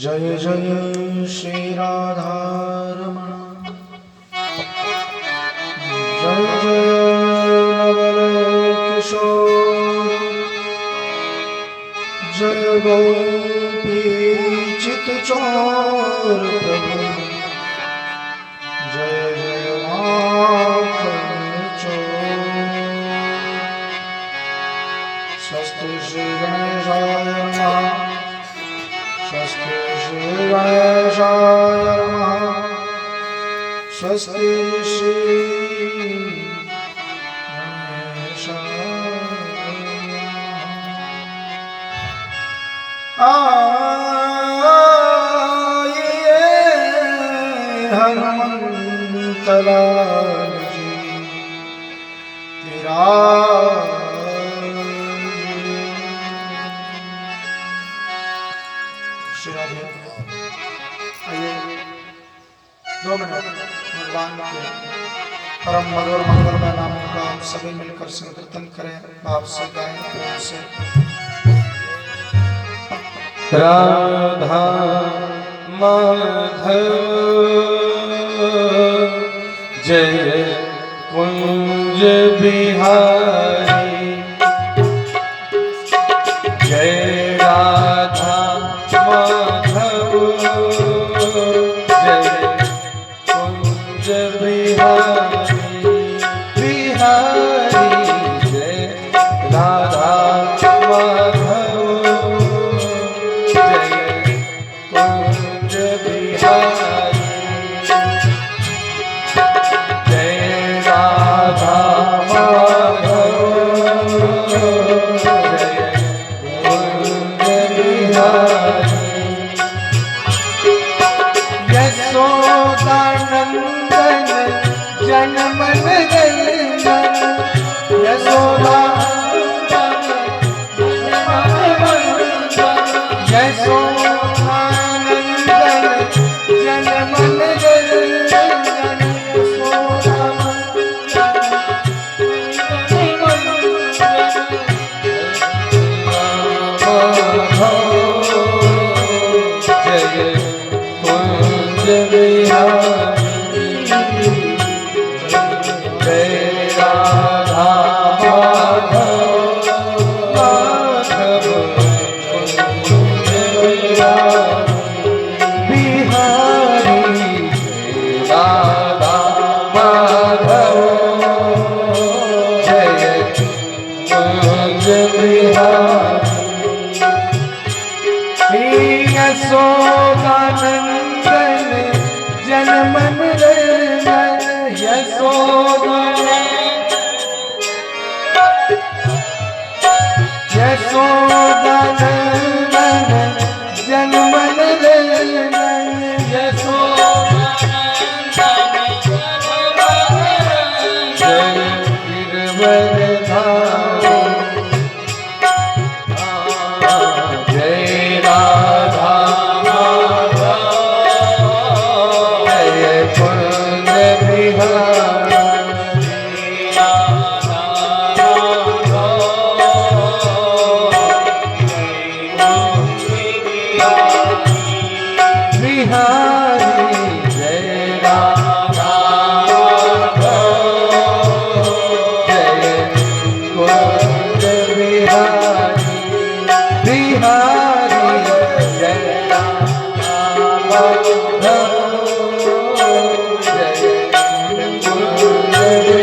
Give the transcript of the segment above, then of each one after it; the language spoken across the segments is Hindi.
जय जय श्री राधारमण, जय जय नवल किशोर, जय गोपी चित चोर प्रभु, जय जय स्वस्ति श्री गणेशाय नमः स्वस्ति श्री गणेशाय आइए हनुमंत लाल जी तेरा आइए 2 मिनट भगवान के परम मधुर मंगलमय नामों का हम सभी मिलकर संकीर्तन करें, भाव से गाएं, प्रेम से। राधा माधव जय कुंज बिहारी, जय राधा माधव जय कुंज बिहारी, बिहारी जय राधा माधव जय कुंज बिहारी, जय राधा माधव जय कुंज बिहारी, यशोदानंदन जनमन रंजन, यशोदानंदन यशोदानंदन जनमन रंजन, जय कुंज बिहारी, जय राधा माधव माधव कुंज बिहारी, बिहारी जय राधा माधव जय कुंज बिहारी, यशोदानंदन जनमन रंजन, यशोदानंदन जनमन रंजन, जय गिरवरधारी, जय राधा माधव जय कुंज बिहारी, बिहारी जय राधा माधव जय कुंज बिहारी, बिहारी जय राधा माधव जय कुंज बिहारी,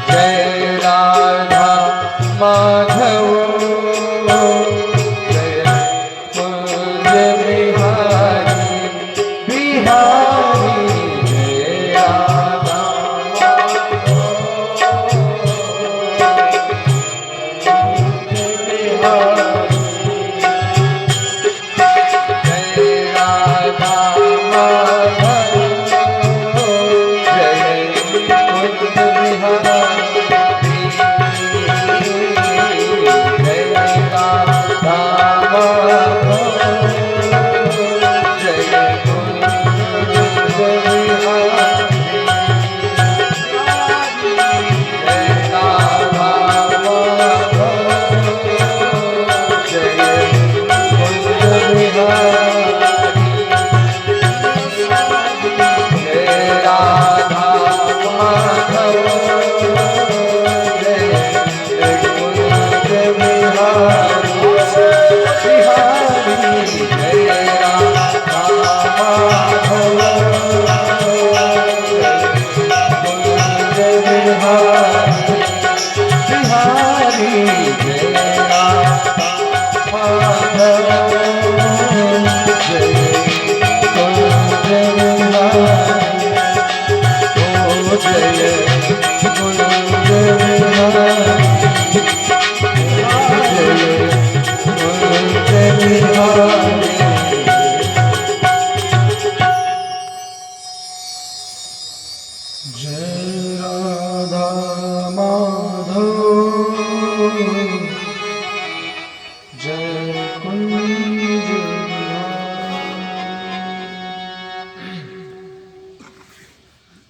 जय राधा माधव जय कुंज बिहारी, बिहारी जय राधा कुंज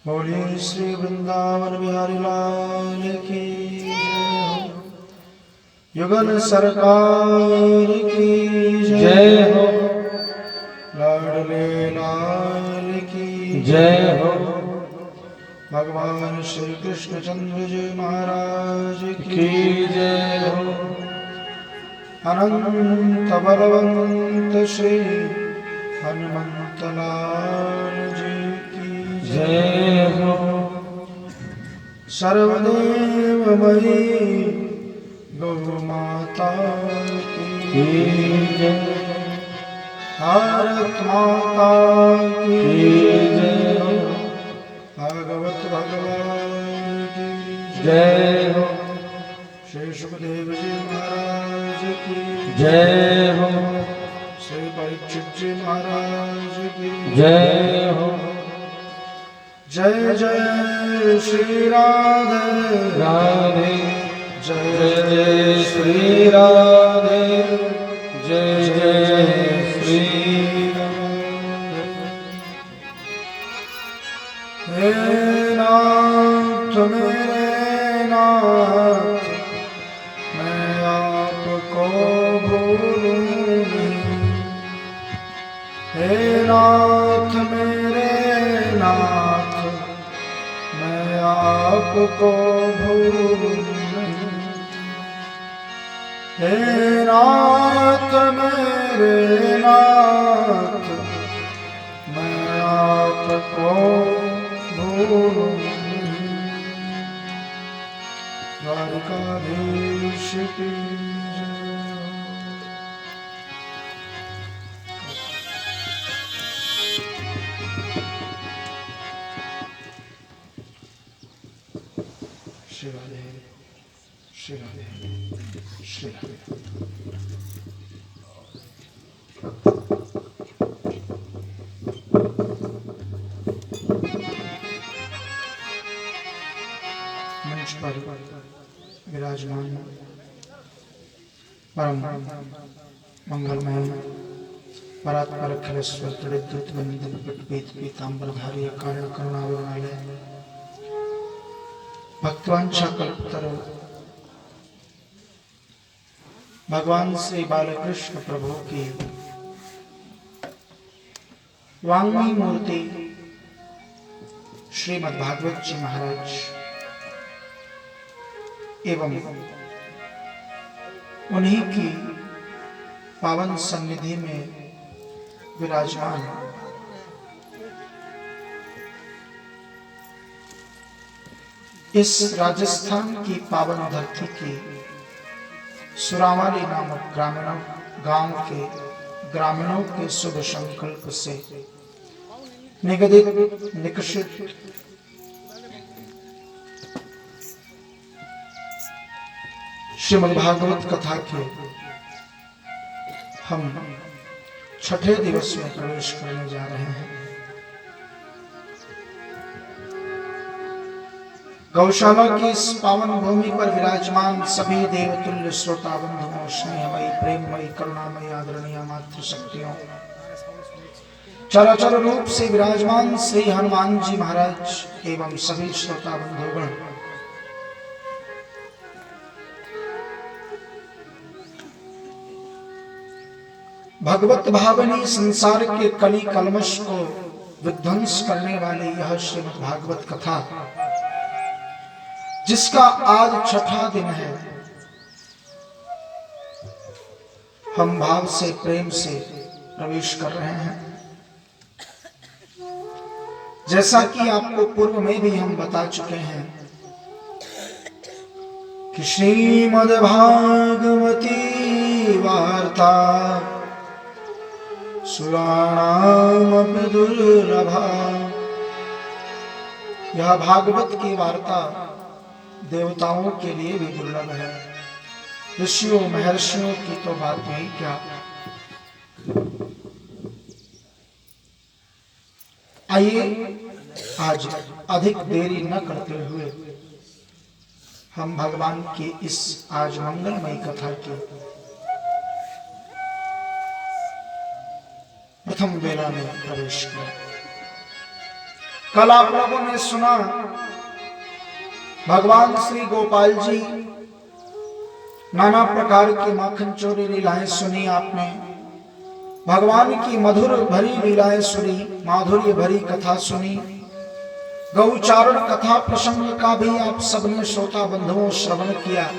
बोलिए श्री वृंदावन बिहारी लाल की जय। युगल सरकार की जय हो। लाडले लाल की जय हो। भगवान श्री कृष्णचंद्र जी महाराज की जय हो। अनंत बलवंत श्री हनुमंत लाल जी की जय हो। सर्वदेवमयी गौ माता की जय। भारत माता की जय हो। भागवत भगवान की जय हो। श्री सुखदेव जी महाराज की जय हो। श्री परीक्षित जी महाराज की जय हो। जय जय श्री राधे राधे। जय जय जय श्री राधे। जय जय श्री राधे। हे नाथ मेरे नाथ मैं आपको भूलूं नहीं। हे नाथ मेरे नाथ मैं आपको भूलूं नहीं। हे नाथ मेरे नाथ मैं आपको भूलूं नहीं। द्वारकाधीश की जय। श्री राधे श्री राधे श्री राधे। मंच पर विराजमान परम मंगलमय परात्पर अखिलेश्वर तड़ित वंदन पीत पीतांबरधारी अकारण करुणावरणालय भक्तवांछा कल्पतरु भगवान श्री बालकृष्ण प्रभु की वांग्मयी मूर्ति श्रीमद् भागवत जी महाराज एवं उन्हीं की पावन सन्निधि में विराजमान इस राजस्थान की पावन धरती की सुरावाली नामक गांव के ग्रामीणों के शुभ संकल्प से निगदित निकषित श्रीमद् भागवत कथा के हम छठे दिवस में प्रवेश करने जा रहे हैं। गौशाला की इस पावन भूमि पर विराजमान सभी देवतुल्य श्रोता बंधुओं, स्नेहमयी प्रेममयी करुणामयी आदरणीय मातृ शक्तियों, चराचर रूप से विराजमान श्री हनुमान जी महाराज एवं सभी श्रोता बंधुगण, भगवत भावनी संसार के कली कलमश को विध्वंस करने वाली यह श्रीमद् भागवत कथा, जिसका आज छठा दिन है, हम भाव से प्रेम से प्रवेश कर रहे हैं। जैसा कि आपको पूर्व में भी हम बता चुके हैं कि श्रीमद् भागवती वार्ता सुराणामपि दुर्लभा। यह भागवत की वार्ता देवताओं के लिए भी दुर्लभ है, ऋषियों महर्षियों की तो बात ही क्या। आइए आज अधिक देरी न करते हुए हम भगवान की इस आज मंगलमयी कथा की प्रथम बेला में प्रवेश किया। कल आप लोगों ने सुना भगवान श्री गोपाल जी नाना प्रकार की माखन चोरी लीलाएं सुनी आपने, भगवान की मधुर भरी लीलाएं सुनी, माधुर्य भरी कथा सुनी, गौचारण कथा प्रसंग का भी आप सबने श्रोता बंधुओं श्रवण किया।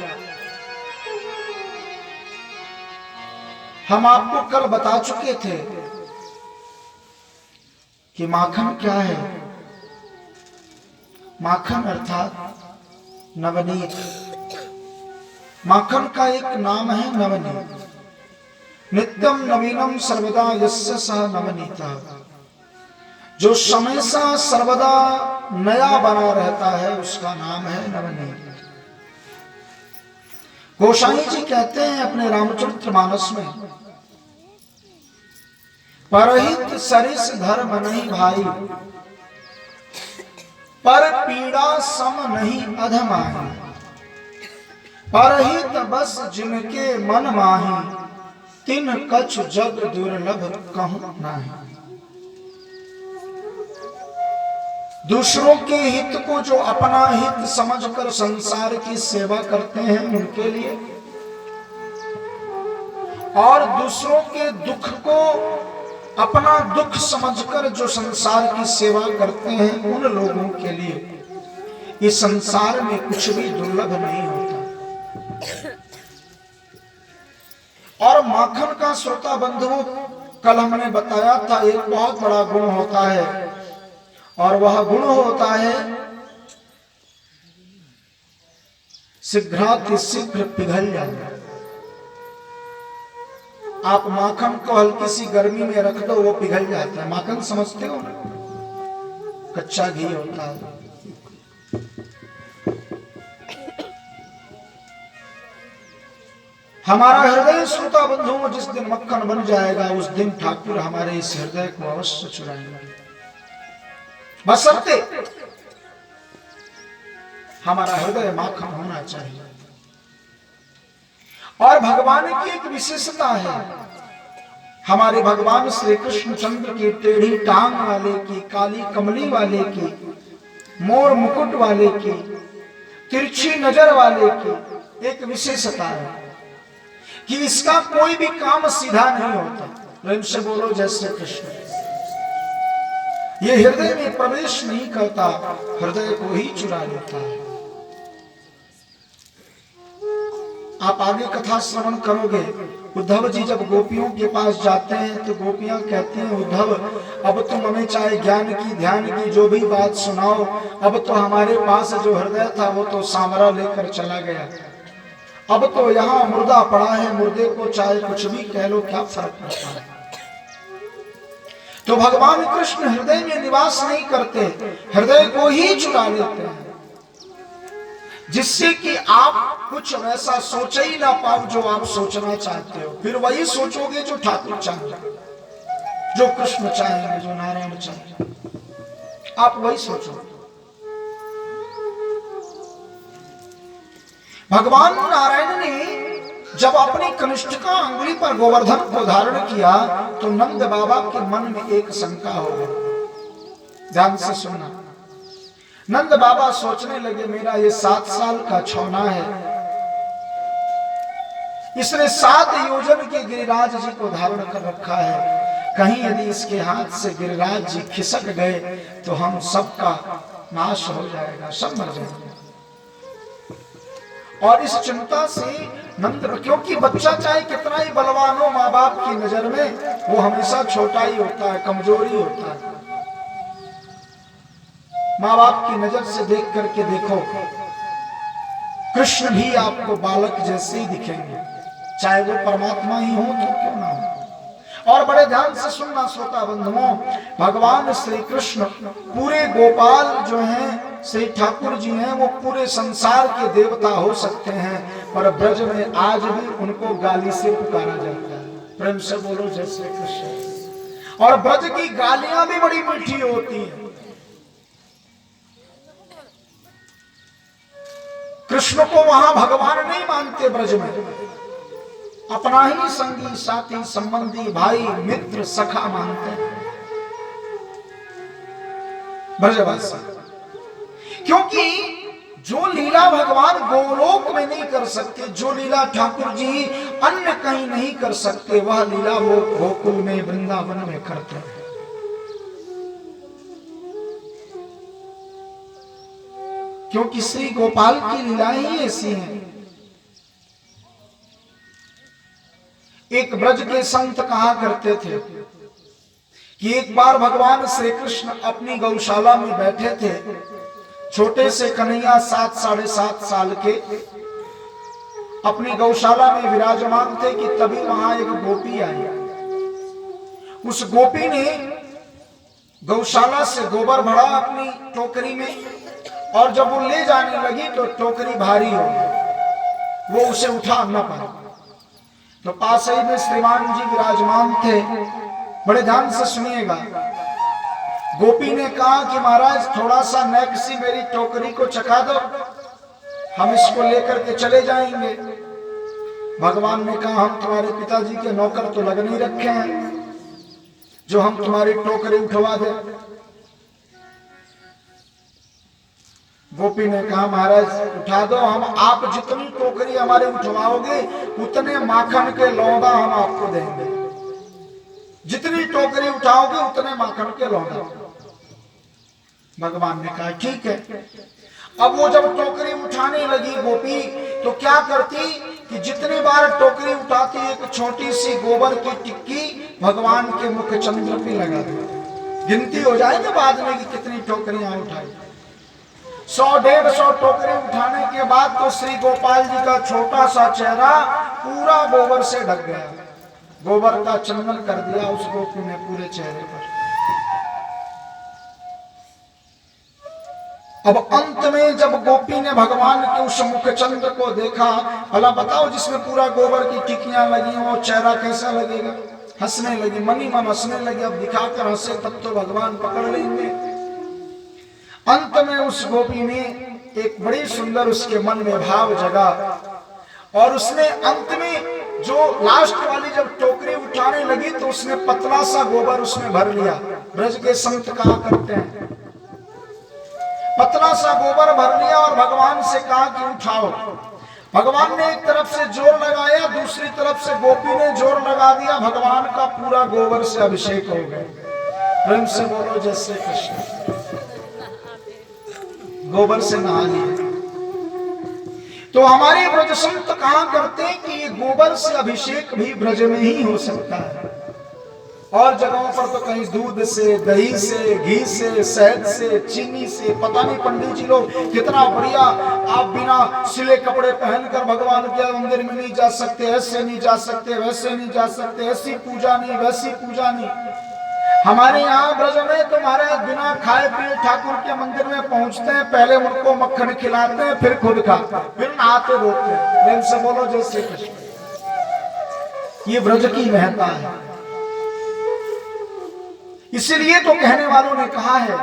हम आपको कल बता चुके थे कि माखन क्या है। माखन अर्थात नवनीत। माखन का एक नाम है नवनीत। नित्यम नवीनम सर्वदा यस्य सह नवनीता। जो हमेशा सर्वदा नया बना रहता है उसका नाम है नवनीत। गोसाई जी कहते हैं अपने रामचरितमानस में, परहित सरिस धर्म नहीं भाई, पर पीड़ा सम नहीं अधमाही, परहित बस जिनके मन माही, तिन कछ जग दुर्लभ कहूं नाही। दूसरों के हित को जो अपना हित समझकर संसार की सेवा करते हैं उनके लिए, और दूसरों के दुख को अपना दुख समझकर जो संसार की सेवा करते हैं उन लोगों के लिए इस संसार में कुछ भी दुर्लभ नहीं होता। और माखन का श्रोता बंधुओं कल हमने बताया था एक बहुत बड़ा गुण होता है, और वह गुण होता है शीघ्रातिशीघ्र पिघल जाना। आप माखन को हल्की सी गर्मी में रख दो वो पिघल जाता है। माखन समझते हो ना, कच्चा घी होता है। हमारा हृदय श्रोता बंधुओं जिस दिन मक्खन बन जाएगा उस दिन ठाकुर हमारे इस हृदय को अवश्य चुराएंगे, बशर्ते हमारा हृदय माखन होना चाहिए। और भगवान की एक विशेषता है, हमारे भगवान श्री कृष्ण चंद्र की टेढ़ी टांग वाले की, काली कमली वाले की, मोर मुकुट वाले की, तिरछी नजर वाले की एक विशेषता है कि इसका कोई भी काम सीधा नहीं होता। प्रेम से बोलो जय श्री कृष्ण। ये हृदय में प्रवेश नहीं करता, हृदय को ही चुरा लेता है। आप आगे कथा श्रवण करोगे, उद्धव जी जब गोपियों के पास जाते हैं तो गोपियां कहती हैं उद्धव अब तुम हमें चाहे ज्ञान की ध्यान की जो भी बात सुनाओ, अब तो हमारे पास जो हृदय था वो तो सामरा लेकर चला गया, अब तो यहाँ मुर्दा पड़ा है, मुर्दे को चाहे कुछ भी कह लो क्या फर्क पड़ता है। तो भगवान कृष्ण हृदय में निवास नहीं करते, हृदय को ही चुरा लेते हैं, जिससे कि आप कुछ वैसा सोच ही ना पाओ जो आप सोचना चाहते हो। फिर वही सोचोगे जो ठाकुर चाहेंगे, जो कृष्ण चाहेंगे, जो नारायण चाहेंगे, आप वही सोचोगे। भगवान नारायण ने जब अपनी कनिष्ठिका अंगुली पर गोवर्धन को धारण किया तो नंद बाबा के मन में एक शंका हो गई। ध्यान से सुनना। नंद बाबा सोचने लगे मेरा ये 7 साल का छौना है, इसने 7 योजन के गिरिराज जी को धारण कर रखा है, कहीं यदि इसके हाथ से गिरिराज जी खिसक गए तो हम सबका नाश हो जाएगा, सब मर जाएंगे। और इस चिंता से नंद, क्योंकि बच्चा चाहे कितना ही बलवान हो माँ बाप की नजर में वो हमेशा छोटा ही होता है, कमजोरी होता है। माँ बाप की नजर से देख करके देखो, कृष्ण भी आपको बालक जैसे ही दिखेंगे, चाहे वो परमात्मा ही हो तो क्यों ना हो। और बड़े ध्यान से सुनना श्रोता बंधुओं, भगवान श्री कृष्ण पूरे गोपाल जो हैं, श्री ठाकुर जी हैं, वो पूरे संसार के देवता हो सकते हैं, पर ब्रज में आज भी उनको गाली से पुकारा जाता है। प्रेम से बोलो जय श्री कृष्ण। और ब्रज की गालियां भी बड़ी मीठी होती हैं। कृष्ण को वहां भगवान नहीं मानते ब्रज में, अपना ही संगी साथी संबंधी भाई मित्र सखा मानते हैं ब्रजवासी। क्योंकि जो लीला भगवान गोलोक में नहीं कर सकते, जो लीला ठाकुर जी अन्य कहीं नहीं कर सकते, वह लीला वो गोकुल में वृंदावन में करते हैं। क्योंकि श्री गोपाल की लीलाएं ही ऐसी हैं। एक ब्रज के संत कहा करते थे कि एक बार भगवान श्री कृष्ण अपनी गौशाला में बैठे थे। छोटे से कन्हैया 7 साढ़े 7 साल के अपनी गौशाला में विराजमान थे कि तभी वहां एक गोपी आई। उस गोपी ने गौशाला से गोबर भरा अपनी टोकरी में, और जब वो ले जाने लगी तो टोकरी भारी हो गई, वो उसे उठा न पाई। तो पास ही में श्रीमान जी विराजमान थे। बड़े ध्यान से सुनिएगा। गोपी ने कहा कि महाराज थोड़ा सा नेक सी मेरी टोकरी को चखा दो, हम इसको लेकर के चले जाएंगे। भगवान ने कहा हम तुम्हारे पिताजी के नौकर तो लग नहीं रखे हैं जो हम तुम्हारी टोकरी उठवा दे। गोपी ने कहा महाराज उठा दो, हम आप जितनी टोकरी हमारे उठवाओगे उतने माखन के लौंदा हम आपको देंगे। जितनी टोकरी उठाओगे उतने माखन के लौंदा। भगवान ने कहा ठीक है। अब वो जब टोकरी उठाने लगी गोपी, तो क्या करती कि जितनी बार टोकरी उठाती एक छोटी सी गोबर की टिक्की भगवान के मुख चंद्र पे लगा दी। गिनती हो जाए ना बाद में कि कितनी टोकरियां उठाई। 100-150 टोकरी उठाने के बाद तो श्री गोपाल जी का छोटा सा चेहरा पूरा गोबर से ढक गया। गोबर का चंदन कर दिया उस गोपी ने पूरे चेहरे पर। अब अंत में जब गोपी ने भगवान के उस मुख चंद्र को देखा, भला बताओ जिसमें पूरा गोबर की टिकियां लगी वो चेहरा कैसा लगेगा? हंसने लगी, मनी मन हंसने लगी। अब दिखाकर हंसे तब तो भगवान पकड़ लेंगे। अंत में उस गोपी ने एक बड़ी सुंदर उसके मन में भाव जगा, और उसने अंत में जो लास्ट वाली जब टोकरी उठाने लगी तो उसने पतला सा गोबर उसमें भर लिया। ब्रज के संत कहा करते हैं पतला सा गोबर भर लिया और भगवान से कहा कि उठाओ। भगवान ने एक तरफ से जोर लगाया, दूसरी तरफ से गोपी ने जोर लगा दिया। भगवान का पूरा गोबर से अभिषेक हो गया। प्रेम से बोलो जय श्री कृष्ण। गोबर से नहा लिया। तो हमारे ब्रज संत कहा करते हैं कि ये गोबर से अभिषेक भी ब्रज में ही हो सकता है। और जगहों पर तो कहीं दूध से, दही से, घी से, शहद से, चीनी से, पता नहीं पंडित जी लोग कितना बढ़िया। आप बिना सिले कपड़े पहनकर भगवान के मंदिर में नहीं जा सकते, ऐसे नहीं जा सकते, वैसे नहीं जा सकते, ऐसी पूजा नहीं, वैसी पूजा नहीं। हमारे यहाँ ब्रज में तो महाराज बिना खाए पिए ठाकुर के मंदिर में पहुंचते हैं, पहले उनको मक्खन खिलाते हैं, फिर खुद खाते हैं, फिर नहाते धोते हैं। प्रेम से बोलो जय श्री कृष्ण। ये ब्रज की महत्ता है। इसलिए तो कहने वालों ने कहा है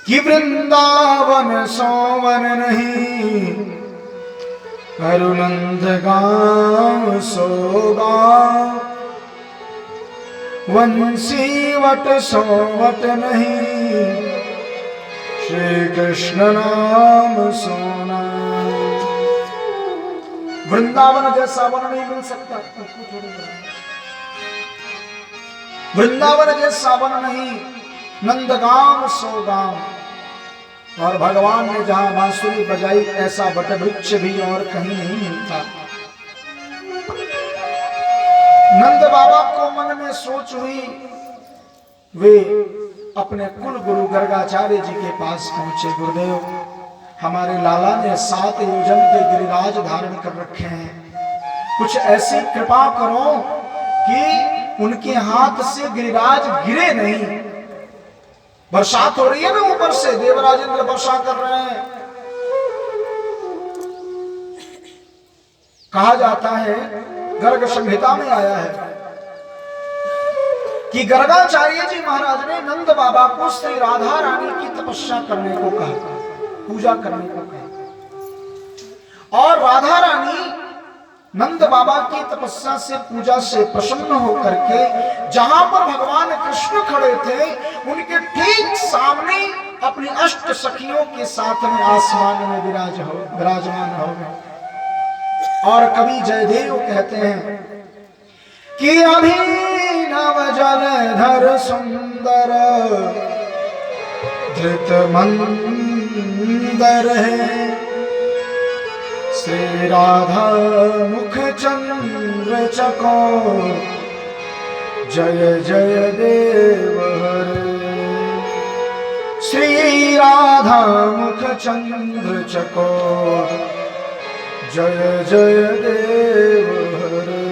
कि वृंदावन सोवन नहीं, करुनंद गाँव सो गाँव, वंशीवट सोवट नहीं, श्री कृष्ण नाम सोना। वृंदावन जैसा वन नहीं मिल सकता। वृंदावन जैसा वन नहीं, नंदगाम सो गाम। और भगवान ने जहां बांसुरी बजाई ऐसा वटवृक्ष भी और कहीं नहीं मिलता। नंद बाबा को मन में सोच हुई, वे अपने कुल गुरु गर्गाचार्य जी के पास पहुंचे। गुरुदेव, हमारे लाला ने 7 योजन के गिरिराज धारण कर रखे हैं, कुछ ऐसी कृपा करो कि उनके हाथ से गिरिराज गिरे नहीं। बरसात हो रही है ना ऊपर से, देवराजेंद्र वर्षा कर रहे हैं। कहा जाता है, गर्ग संहिता में आया है कि गर्गाचार्य जी महाराज ने नंद बाबा को श्री राधा रानी की तपस्या करने को कहा, पूजा करने को कहा। और राधा रानी नंद बाबा की तपस्या से, पूजा से प्रसन्न होकर के जहां पर भगवान कृष्ण खड़े थे उनके ठीक सामने अपनी अष्ट सखियों के साथ में आसमान में विराजमान हो गए। और कवि जयदेव कहते हैं कि अभिनव जलधर सुंदर धृत मंदर है, श्री राधा मुख चंद्र चकोर, जय जय देव हरे। श्री राधा मुख चंद्र चकोर, जय जय देव हरे।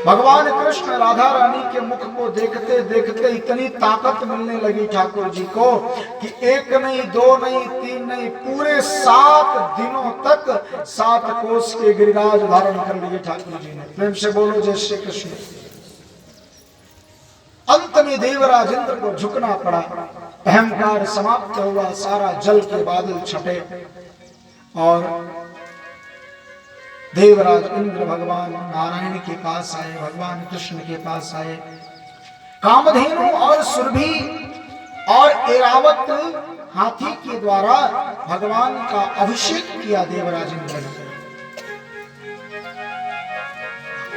भगवान कृष्ण राधा रानी के मुख को देखते देखते इतनी ताकत मिलने लगी ठाकुर जी को कि एक नहीं, दो नहीं, तीन नहीं, पूरे 7 दिनों तक 7 कोस के गिरिराज धारण कर लिए ठाकुर जी ने। प्रेम से बोलो जय श्री कृष्ण। अंत में देवराज इंद्र को झुकना पड़ा, अहंकार समाप्त हुआ, सारा जल के बादल छटे और देवराज इंद्र भगवान नारायण के पास आए, भगवान कृष्ण के पास आए। कामधेनु और सुरभि और ऐरावत हाथी के द्वारा भगवान का अभिषेक किया देवराज इंद्र ने।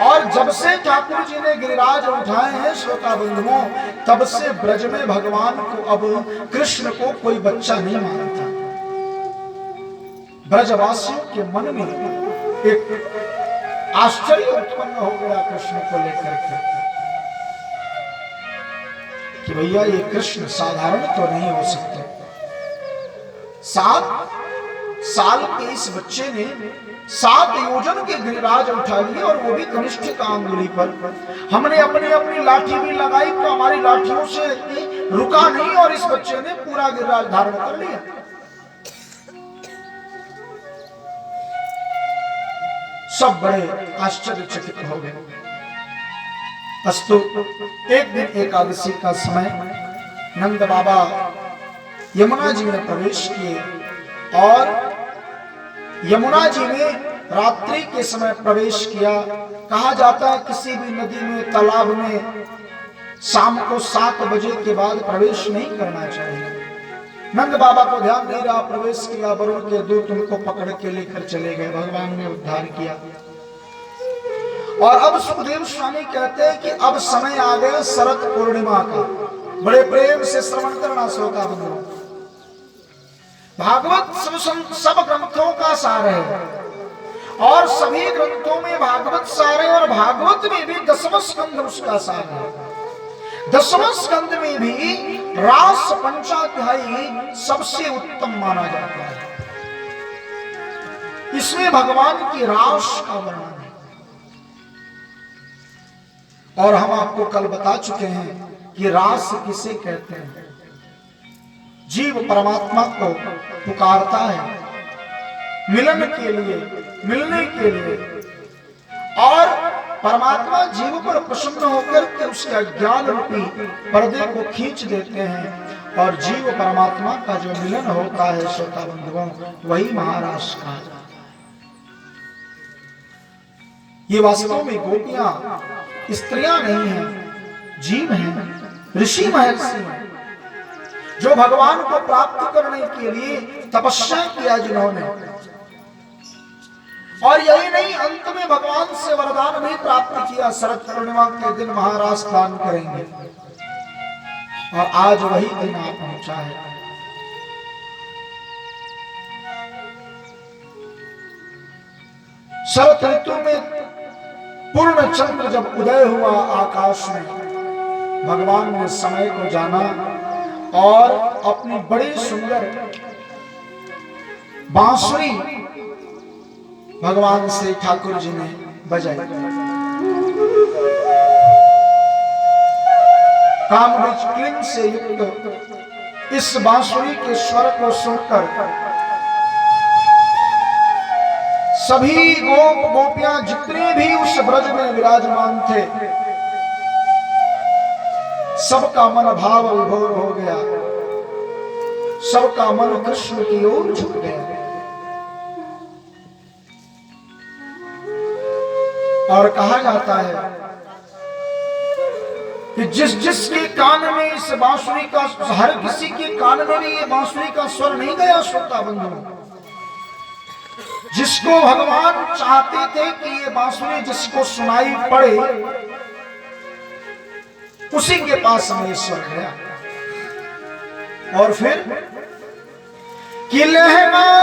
और जब से ठाकुर जी ने गिरिराज उठाए हैं श्रोता बंधुओं, तब से ब्रज में भगवान को, अब कृष्ण को कोई बच्चा नहीं मानता। ब्रजवासियों के मन में एक आश्चर्य उत्पन्न हो गया कृष्ण को लेकर के कि भैया ये कृष्ण साधारण तो नहीं हो सकते। 7 साल के इस बच्चे ने 7 योजन के गिरिराज उठा लिए और वो भी कनिष्ठ का अंगुली पर। हमने अपनी अपनी लाठी भी लगाई तो हमारी लाठियों से रुका नहीं और इस बच्चे ने पूरा गिरिराज धारण कर लिया। सब बड़े आश्चर्यचकित हो गए। अस्तु एक दिन एकादशी का समय, नंद बाबा यमुना जी में प्रवेश किए और यमुना जी में रात्रि के समय प्रवेश किया। कहा जाता है किसी भी नदी में, तालाब में शाम को 7 बजे के बाद प्रवेश नहीं करना चाहिए। नंद बाबा को ध्यान नहीं रहा, प्रवेश किया, वरुण के दूत उनको पकड़ के लेकर चले गए, भगवान ने उद्धार किया। और अब सुखदेव स्वामी कहते हैं कि अब समय आ गया शरद पूर्णिमा का। बड़े प्रेम से श्रवण करना श्रोता बंधुओं। भागवत सब ग्रंथों का सार है और सभी ग्रंथों में भागवत सार है और भागवत में भी 10वां स्कंध उसका सार है। 10वां स्कंद में भी रास पंचाध्यायी सबसे उत्तम माना जाता है। इसमें भगवान की रास का वर्णन है और हम आपको कल बता चुके हैं कि रास किसे कहते हैं। जीव परमात्मा को पुकारता है मिलन के लिए, मिलने के लिए, और परमात्मा जीव पर प्रसन्न होकर के उसके अज्ञान रूपी पर्दे को खींच देते हैं और जीव परमात्मा का जो मिलन होता है श्रोता बंधुओं, वही महारास का। ये वास्तव में गोपियां स्त्रियां नहीं हैं, जीव हैं, ऋषि महर्षि हैं, जो भगवान को प्राप्त करने के लिए तपस्या किया जिन्होंने। और यही नहीं, अंत में भगवान से वरदान भी प्राप्त किया, शरद पूर्णिमा के दिन महारास दान करेंगे। और आज वही दिन आ पहुंचा है। शरद ऋतु में पूर्ण चंद्र जब उदय हुआ आकाश में, भगवान ने समय को जाना और अपनी बड़ी सुंदर बांसुरी भगवान से ठाकुर जी ने बजाई। कामबीज क्लिंग से युक्त इस बांसुरी के स्वर को सुनकर सभी गोप गोपियां जितने भी उस ब्रज में विराजमान थे, सबका मन भाव विभोर हो गया, सबका मन कृष्ण की ओर झुक गया। और कहा जाता है कि जिस जिसके कान में इस बांसुरी का, हर किसी के कान में भी ये बांसुरी का स्वर नहीं गया श्रोता बंधु। जिसको भगवान चाहते थे कि ये बांसुरी जिसको सुनाई पड़े, उसी के पास हमें स्वर गया। और फिर कि लहरा